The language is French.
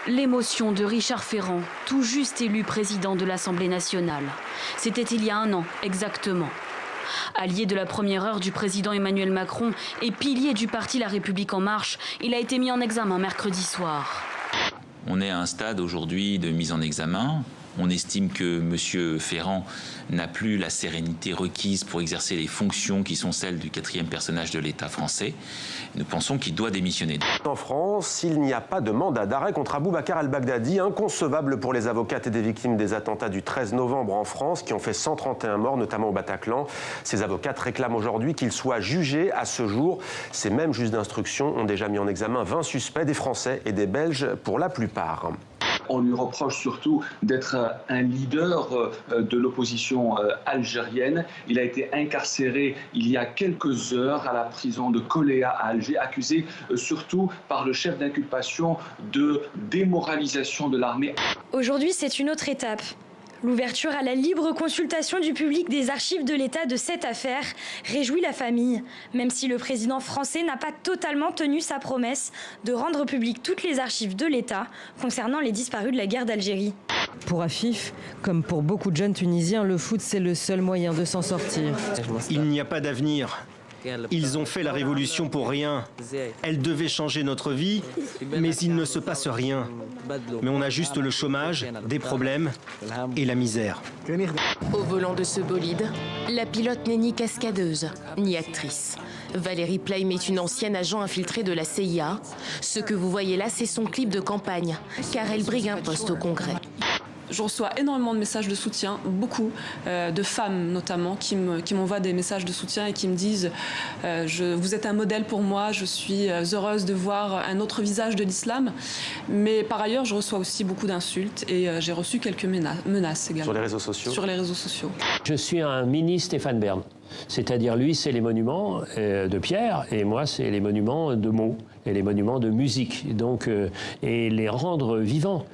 L'émotion de Richard Ferrand, tout juste élu président de l'Assemblée nationale. C'était il y a 1 an, exactement. Allié de la première heure du président Emmanuel Macron et pilier du parti La République En Marche, il a été mis en examen mercredi soir. On est à un stade aujourd'hui de mise en examen. On estime que M. Ferrand n'a plus la sérénité requise pour exercer les fonctions qui sont celles du 4e personnage de l'État français. Nous pensons qu'il doit démissionner. En France, il n'y a pas de mandat d'arrêt contre Aboubacar al-Baghdadi, inconcevable pour les avocates et des victimes des attentats du 13 novembre en France, qui ont fait 131 morts, notamment au Bataclan. Ces avocates réclament aujourd'hui qu'il soit jugé. À ce jour, ces mêmes juges d'instruction ont déjà mis en examen 20 suspects, des Français et des Belges pour la plupart. On lui reproche surtout d'être un leader de l'opposition algérienne. Il a été incarcéré il y a quelques heures à la prison de Koléa à Alger, accusé surtout par le chef d'inculpation de démoralisation de l'armée. Aujourd'hui, c'est une autre étape. L'ouverture à la libre consultation du public des archives de l'État de cette affaire réjouit la famille, même si le président français n'a pas totalement tenu sa promesse de rendre publiques toutes les archives de l'État concernant les disparus de la guerre d'Algérie. Pour Afif, comme pour beaucoup de jeunes Tunisiens, le foot c'est le seul moyen de s'en sortir. Il n'y a pas d'avenir. Ils ont fait la révolution pour rien. Elle devait changer notre vie, mais il ne se passe rien. Mais on a juste le chômage, des problèmes et la misère. Au volant de ce bolide, la pilote n'est ni cascadeuse, ni actrice. Valérie Plame est une ancienne agent infiltrée de la CIA. Ce que vous voyez là, c'est son clip de campagne, car elle brigue un poste au Congrès. Je reçois énormément de messages de soutien, beaucoup de femmes notamment qui m'envoient des messages de soutien et qui me disent vous êtes un modèle pour moi, je suis heureuse de voir un autre visage de l'islam. Mais par ailleurs, je reçois aussi beaucoup d'insultes et j'ai reçu quelques menaces également. Sur les réseaux sociaux? Sur les réseaux sociaux. Je suis un mini Stéphane Bern. C'est-à-dire, lui, c'est les monuments de pierre et moi, c'est les monuments de mots et les monuments de musique. Donc, et les rendre vivants.